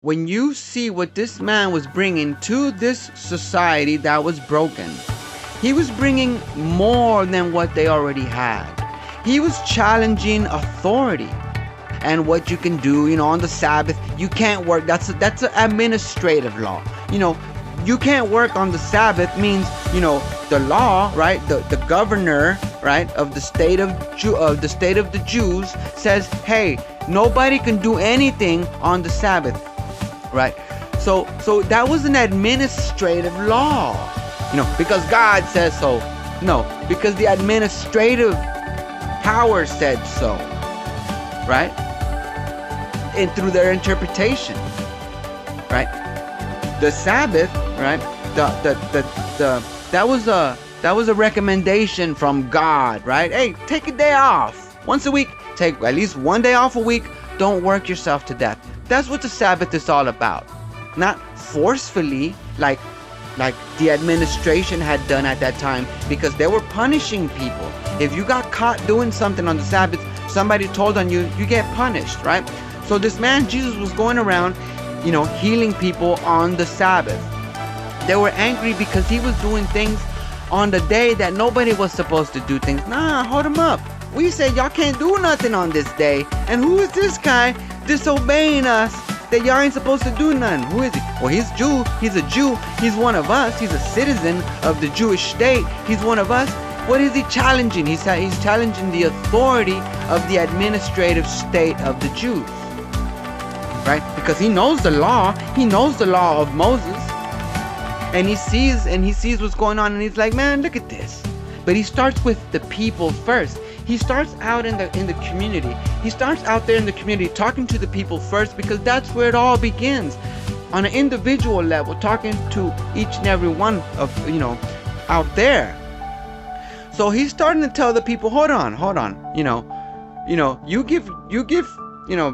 when you see what this man was bringing to this society that was broken, he was bringing more than what they already had. He was challenging authority and what you can do, on the Sabbath. You can't work. That's an administrative law. You can't work on the Sabbath means, the law, right? The governor, right, of the state of the Jews says, hey, nobody can do anything on the Sabbath, right? So that was an administrative law, because God says so. No, because the administrative power said so, right? And through their interpretation, right? The Sabbath, right? That was a recommendation from God, right? Hey, take a day off once a week. Take at least one day off a week. Don't work yourself to death. That's what the Sabbath is all about. Not forcefully, like the administration had done at that time, because they were punishing people. If you got caught doing something on the Sabbath, somebody told on you, you get punished, right? So this man Jesus was going around, healing people on the Sabbath. They were angry because he was doing things on the day that nobody was supposed to do things. Nah, hold him up. We said y'all can't do nothing on this day. And who is this guy disobeying us that y'all ain't supposed to do nothing? Who is he? Well, he's Jew. He's a Jew. He's one of us. He's a citizen of the Jewish state. He's one of us. What is he challenging? He's challenging the authority of the administrative state of the Jews. Right? Because he knows the law. He knows the law of Moses. And he sees what's going on, and he's like, man, look at this. But he starts with the people first. He starts out in the community. He starts out there in the community talking to the people first, because that's where it all begins. On an individual level, talking to each and every one of, out there. So he's starting to tell the people, hold on. You give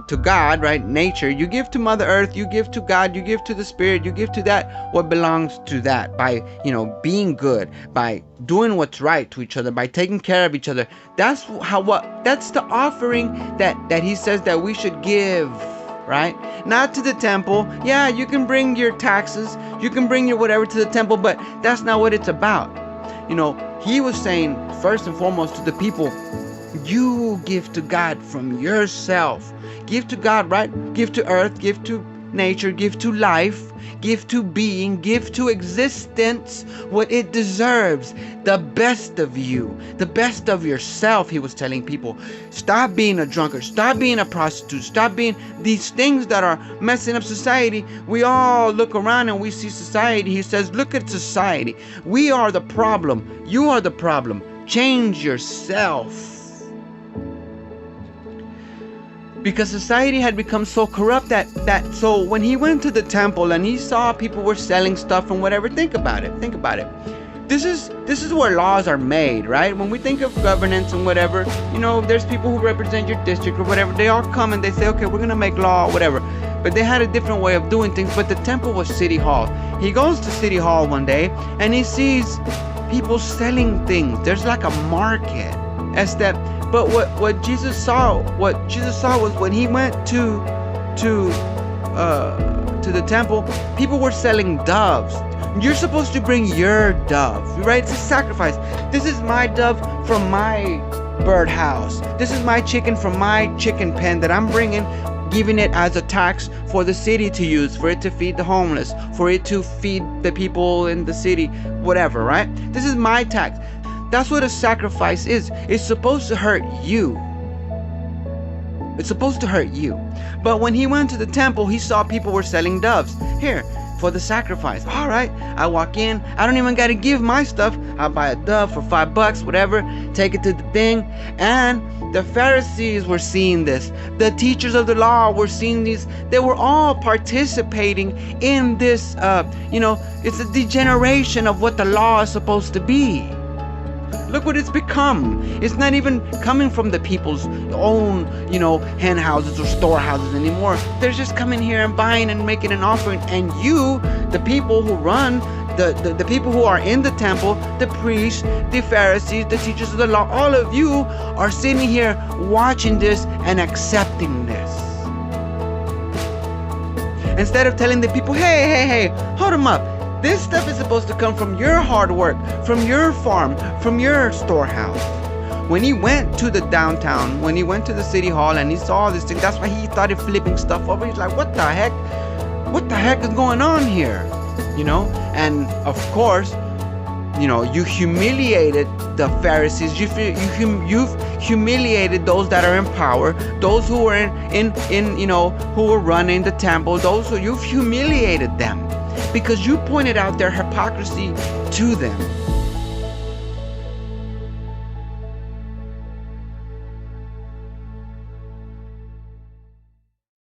to God, right? Nature. You give to Mother Earth. You give to God. You give to the Spirit. You give to that what belongs to that by, being good, by doing what's right to each other, by taking care of each other. That's the offering that he says that we should give, right? Not to the temple. Yeah, you can bring your taxes. You can bring your whatever to the temple, but that's not what it's about. He was saying first and foremost to the people, you give to God from yourself. Give to God, right? Give to earth, give to nature, give to life, give to being, give to existence what it deserves. The best of you, the best of yourself, he was telling people. Stop being a drunkard. Stop being a prostitute. Stop being these things that are messing up society. We all look around and we see society. He says, look at society. We are the problem. You are the problem. Change yourself. Because society had become so corrupt that so when he went to the temple and he saw people were selling stuff and whatever, think about it. This is where laws are made, right? When we think of governance and whatever, there's people who represent your district or whatever. They all come and they say, okay, we're gonna make law or whatever. But they had a different way of doing things. But the temple was City Hall. He goes to City Hall one day and he sees people selling things. There's like a market. But what Jesus saw was when he went to the temple, people were selling doves. You're supposed to bring your dove, right? It's a sacrifice. This is my dove from my birdhouse. This is my chicken from my chicken pen that I'm bringing, giving it as a tax for the city to use, for it to feed the homeless, for it to feed the people in the city, whatever, right? This is my tax. That's what a sacrifice is. It's supposed to hurt you. It's supposed to hurt you. But when he went to the temple, he saw people were selling doves. Here, for the sacrifice. All right, I walk in. I don't even got to give my stuff. I buy a dove for $5, whatever. Take it to the thing. And the Pharisees were seeing this. The teachers of the law were seeing these. They were all participating in this, it's a degeneration of what the law is supposed to be. Look what it's become. It's not even coming from the people's own, hen houses or storehouses anymore. They're just coming here and buying and making an offering. And you, the people who run, the people who are in the temple, the priests, the Pharisees, the teachers of the law, all of you are sitting here watching this and accepting this. Instead of telling the people, hey, hold them up. This stuff is supposed to come from your hard work, from your farm, from your storehouse. When he went to the downtown, when he went to the city hall and he saw this thing, that's why he started flipping stuff over. He's like, what the heck? What the heck is going on here? And of course, you humiliated the Pharisees. You've humiliated those that are in power, those who were who were running the temple. Those who you've humiliated them because you pointed out their hypocrisy to them.